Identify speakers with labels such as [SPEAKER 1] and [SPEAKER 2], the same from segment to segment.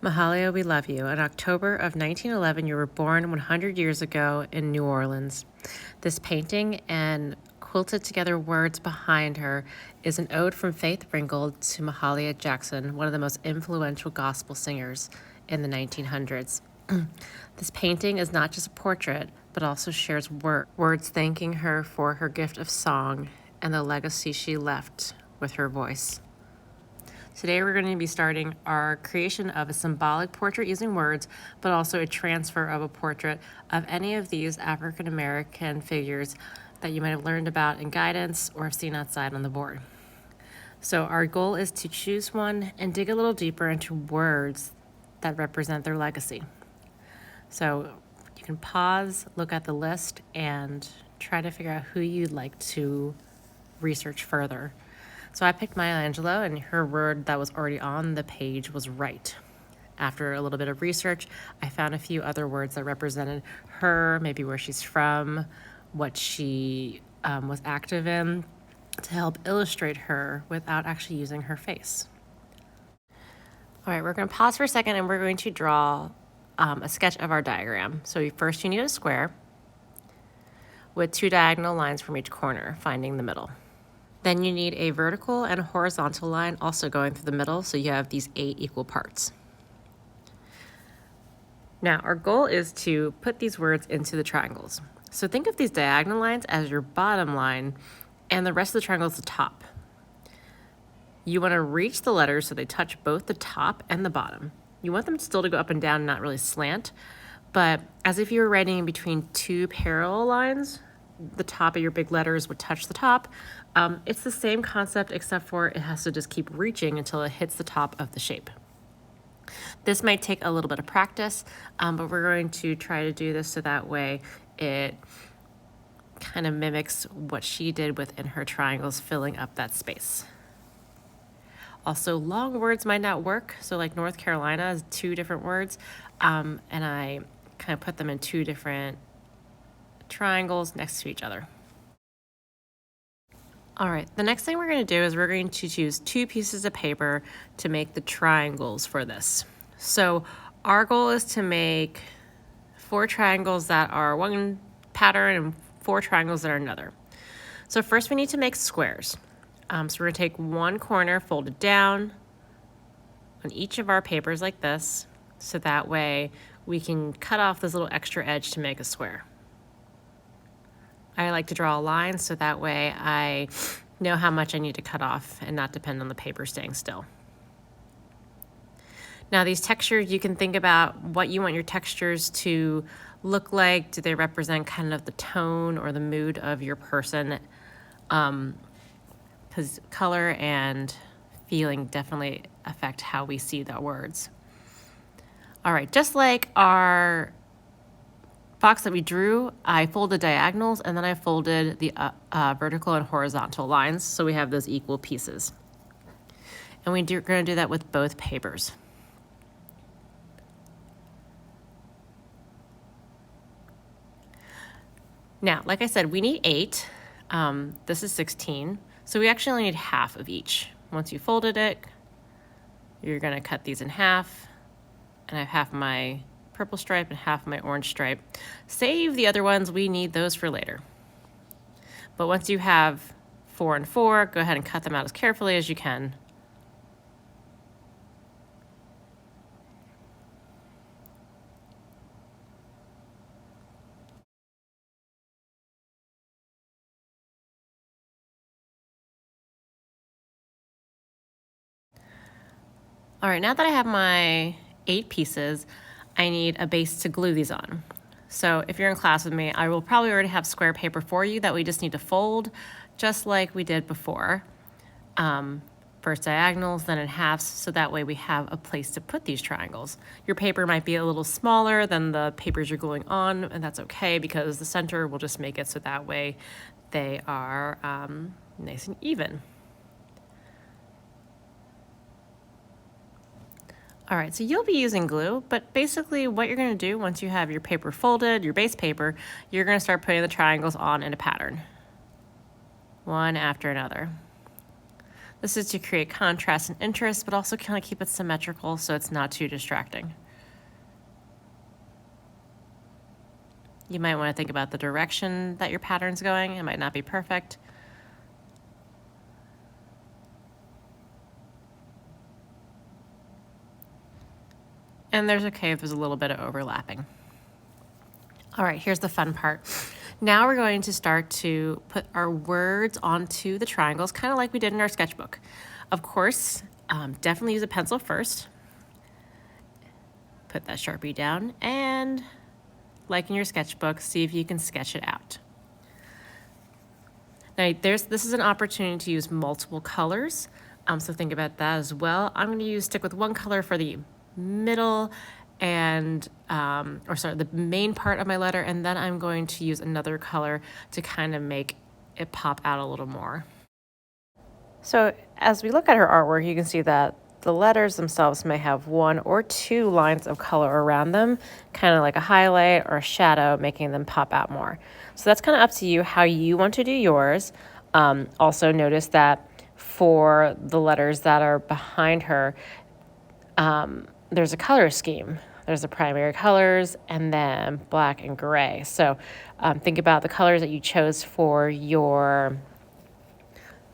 [SPEAKER 1] Mahalia, we love you. In October of 1911, you were born 100 years ago in New Orleans. This painting and quilted together words behind her is an ode from Faith Ringgold to Mahalia Jackson, one of the most influential gospel singers in the 1900s. This painting is not just a portrait, but also shares words thanking her for her gift of song and the legacy she left with her voice. Today we're going to be starting our creation of a symbolic portrait using words, but also a transfer of a portrait of any of these African American figures that you might have learned about in guidance or have seen outside on the board. So our goal is to choose one and dig a little deeper into words that represent their legacy. So you can pause, look at the list, and try to figure out who you'd like to research further. So I picked Maya Angelou, and her word that was already on the page was right. After a little bit of research, I found a few other words that represented her, maybe where she's from, what she was active in, to help illustrate her without actually using her face. All right, we're going to pause for a second, and we're going to draw a sketch of our diagram. So first you need a square with two diagonal lines from each corner, finding the middle. Then you need a vertical and a horizontal line also going through the middle, so you have these 8 equal parts. Now, our goal is to put these words into the triangles. So think of these diagonal lines as your bottom line, and the rest of the triangle is the top. You want to reach the letters so they touch both the top and the bottom. You want them still to go up and down, not really slant, but as if you were writing in between 2 parallel lines, the top of your big letters would touch the top. It's the same concept, except for it has to just keep reaching until it hits the top of the shape. This might take a little bit of practice, but we're going to try to do this so that way it kind of mimics what she did within her triangles, filling up that space. Also, long words might not work. So like North Carolina is 2 different words, and I kind of put them in 2 different triangles next to each other. All right, the next thing we're going to do is we're going to choose 2 pieces of paper to make the triangles for this. So our goal is to make 4 triangles that are one pattern and 4 triangles that are another. So first we need to make squares. So we're going to take one corner, fold it down on each of our papers like this, so that way we can cut off this little extra edge to make a square. I like to draw a line so that way I know how much I need to cut off and not depend on the paper staying still. Now these textures, you can think about what you want your textures to look like. Do they represent kind of the tone or the mood of your person? Because color and feeling definitely affect how we see the words. All right, just like our box that we drew, I folded diagonals and then I folded the vertical and horizontal lines so we have those equal pieces. And we're going to do that with both papers. Now, like I said, we need 8. This is 16, so we actually only need half of each. Once you folded it, you're going to cut these in half, and I have half my purple stripe and half my orange stripe. Save the other ones, we need those for later. But once you have 4 and 4, go ahead and cut them out as carefully as you can. All right, now that I have my 8 pieces, I need a base to glue these on. So if you're in class with me, I will probably already have square paper for you that we just need to fold, just like we did before. First diagonals, then in halves, so that way we have a place to put these triangles. Your paper might be a little smaller than the papers you're gluing on, and that's okay because the center will just make it so that way they are nice and even. All right, so you'll be using glue, but basically what you're going to do once you have your paper folded, your base paper, you're going to start putting the triangles on in a pattern, one after another. This is to create contrast and interest, but also kind of keep it symmetrical so it's not too distracting. You might want to think about the direction that your pattern's going. It might not be perfect. And there's okay if there's a little bit of overlapping. All right, here's the fun part. Now we're going to start to put our words onto the triangles, kind of like we did in our sketchbook. Of course, definitely use a pencil first. Put that Sharpie down, and like in your sketchbook, see if you can sketch it out. Now, this is an opportunity to use multiple colors, so think about that as well. I'm going to stick with one color for the middle and the main part of my letter, and then I'm going to use another color to kind of make it pop out a little more. So as we look at her artwork, you can see that the letters themselves may have 1 or 2 lines of color around them, kind of like a highlight or a shadow, making them pop out more. So that's kind of up to you how you want to do yours. Also notice that for the letters that are behind her, there's a color scheme. There's the primary colors and then black and gray. So think about the colors that you chose for your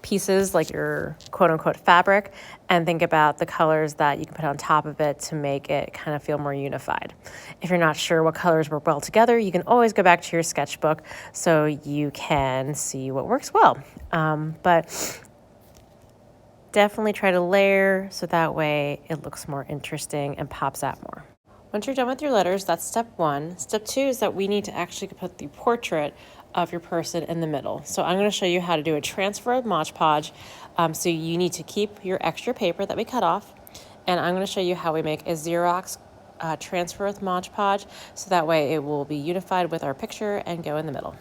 [SPEAKER 1] pieces, like your quote-unquote fabric, and think about the colors that you can put on top of it to make it kind of feel more unified. If you're not sure what colors work well together, you can always go back to your sketchbook so you can see what works well. But definitely try to layer so that way it looks more interesting and pops out more. Once you're done with your letters, that's step 1. Step 2 is that we need to actually put the portrait of your person in the middle. So I'm going to show you how to do a transfer of Mod Podge. So you need to keep your extra paper that we cut off, and I'm going to show you how we make a Xerox transfer with Mod Podge, so that way it will be unified with our picture and go in the middle.